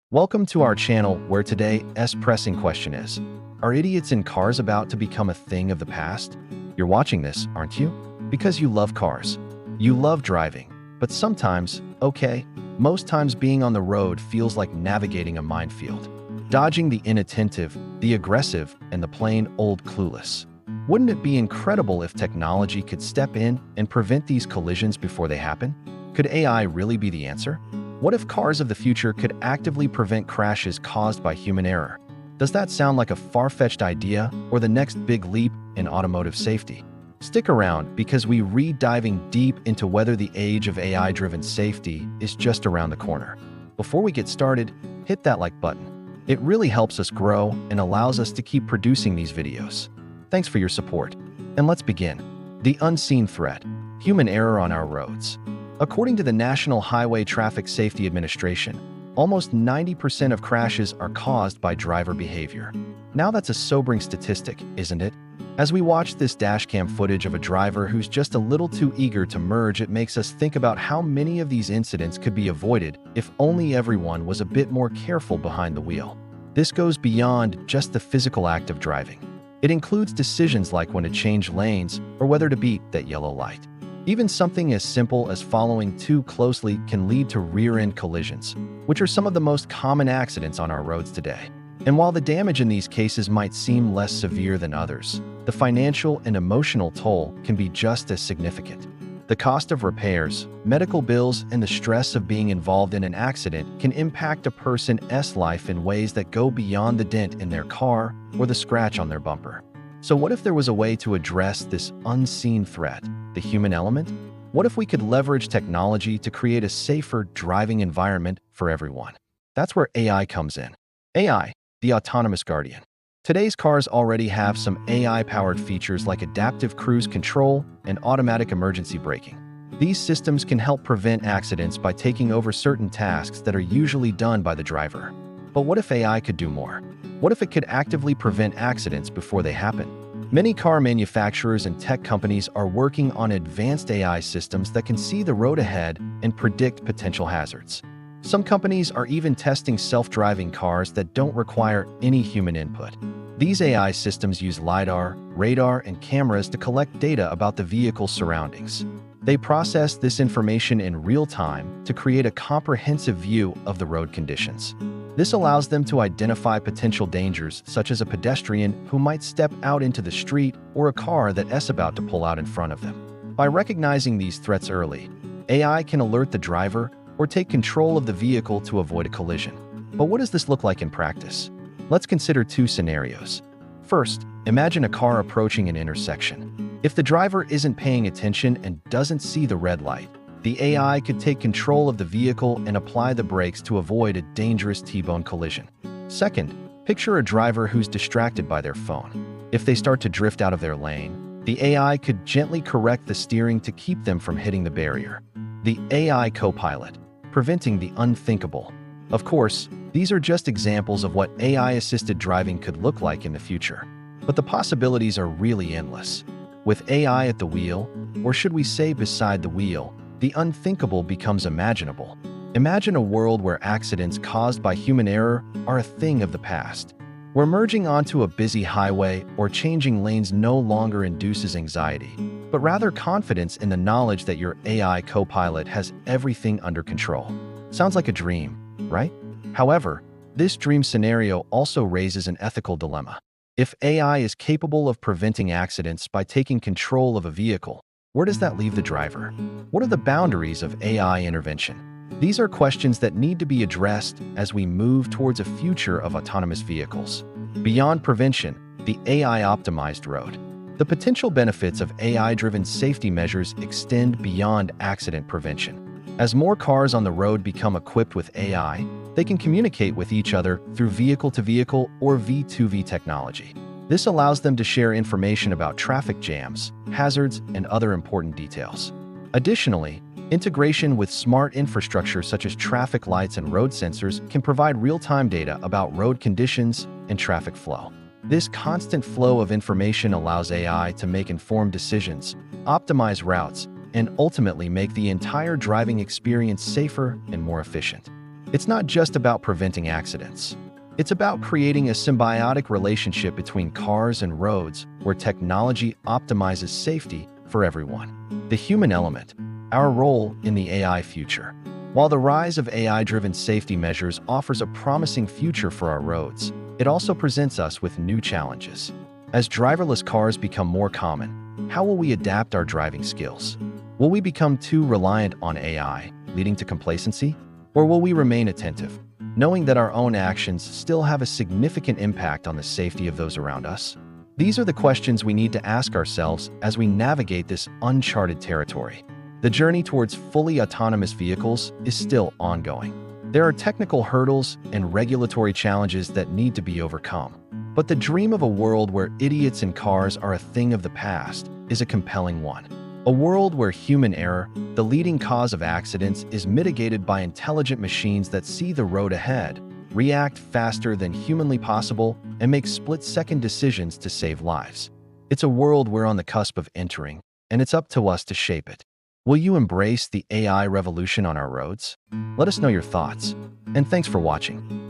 Welcome to our channel where today's pressing question is, are idiots in cars about to become a thing of the past? You're watching this, aren't you? Because you love cars. You love driving. But sometimes, most times being on the road feels like navigating a minefield. Dodging the inattentive, the aggressive, and the plain old clueless. Wouldn't it be incredible if technology could step in and prevent these collisions before they happen? Could AI really be the answer? What if cars of the future could actively prevent crashes caused by human error? Does that sound like a far-fetched idea or the next big leap in automotive safety? Stick around because we're diving deep into whether the age of AI-driven safety is just around the corner. Before we get started, hit that like button. It really helps us grow and allows us to keep producing these videos. Thanks for your support. And let's begin. The unseen threat: human error on our roads. According to the National Highway Traffic Safety Administration, almost 90% of crashes are caused by driver behavior. Now that's a sobering statistic, isn't it? As we watch this dashcam footage of a driver who's just a little too eager to merge, it makes us think about how many of these incidents could be avoided if only everyone was a bit more careful behind the wheel. This goes beyond just the physical act of driving. It includes decisions like when to change lanes or whether to beat that yellow light. Even something as simple as following too closely can lead to rear-end collisions, which are some of the most common accidents on our roads today. And while the damage in these cases might seem less severe than others, the financial and emotional toll can be just as significant. The cost of repairs, medical bills, and the stress of being involved in an accident can impact a person's life in ways that go beyond the dent in their car or the scratch on their bumper. So what if there was a way to address this unseen threat, the human element? What if we could leverage technology to create a safer driving environment for everyone? That's where AI comes in. AI, the autonomous guardian. Today's cars already have some AI-powered features like adaptive cruise control and automatic emergency braking. These systems can help prevent accidents by taking over certain tasks that are usually done by the driver. But what if AI could do more? What if it could actively prevent accidents before they happen? Many car manufacturers and tech companies are working on advanced AI systems that can see the road ahead and predict potential hazards. Some companies are even testing self-driving cars that don't require any human input. These AI systems use Lidar, radar, and cameras to collect data about the vehicle's surroundings. They process this information in real time to create a comprehensive view of the road conditions. This allows them to identify potential dangers, such as a pedestrian who might step out into the street or a car that's about to pull out in front of them. By recognizing these threats early, AI can alert the driver or take control of the vehicle to avoid a collision. But what does this look like in practice? Let's consider two scenarios. First, imagine a car approaching an intersection. If the driver isn't paying attention and doesn't see the red light, the AI could take control of the vehicle and apply the brakes to avoid a dangerous T-bone collision. Second, picture a driver who's distracted by their phone. If they start to drift out of their lane, the AI could gently correct the steering to keep them from hitting the barrier. The AI co-pilot, preventing the unthinkable. Of course, these are just examples of what AI-assisted driving could look like in the future. But the possibilities are really endless. With AI at the wheel, or should we say beside the wheel, the unthinkable becomes imaginable. Imagine a world where accidents caused by human error are a thing of the past, where merging onto a busy highway or changing lanes no longer induces anxiety, but rather confidence in the knowledge that your AI co-pilot has everything under control. Sounds like a dream, right? However, this dream scenario also raises an ethical dilemma. If AI is capable of preventing accidents by taking control of a vehicle, where does that leave the driver? What are the boundaries of AI intervention? These are questions that need to be addressed as we move towards a future of autonomous vehicles. Beyond prevention, the AI-optimized road. The potential benefits of AI-driven safety measures extend beyond accident prevention. As more cars on the road become equipped with AI, they can communicate with each other through vehicle-to-vehicle or V2V technology. This allows them to share information about traffic jams, hazards, and other important details. Additionally, integration with smart infrastructure such as traffic lights and road sensors can provide real-time data about road conditions and traffic flow. This constant flow of information allows AI to make informed decisions, optimize routes, and ultimately make the entire driving experience safer and more efficient. It's not just about preventing accidents. It's about creating a symbiotic relationship between cars and roads where technology optimizes safety for everyone. The human element, our role in the AI future. While the rise of AI-driven safety measures offers a promising future for our roads, it also presents us with new challenges. As driverless cars become more common, how will we adapt our driving skills? Will we become too reliant on AI, leading to complacency? Or will we remain attentive, knowing that our own actions still have a significant impact on the safety of those around us? These are the questions we need to ask ourselves as we navigate this uncharted territory. The journey towards fully autonomous vehicles is still ongoing. There are technical hurdles and regulatory challenges that need to be overcome. But the dream of a world where idiots in cars are a thing of the past is a compelling one. A world where human error, the leading cause of accidents, is mitigated by intelligent machines that see the road ahead, react faster than humanly possible, and make split-second decisions to save lives. It's a world we're on the cusp of entering, and it's up to us to shape it. Will you embrace the AI revolution on our roads? Let us know your thoughts, and thanks for watching.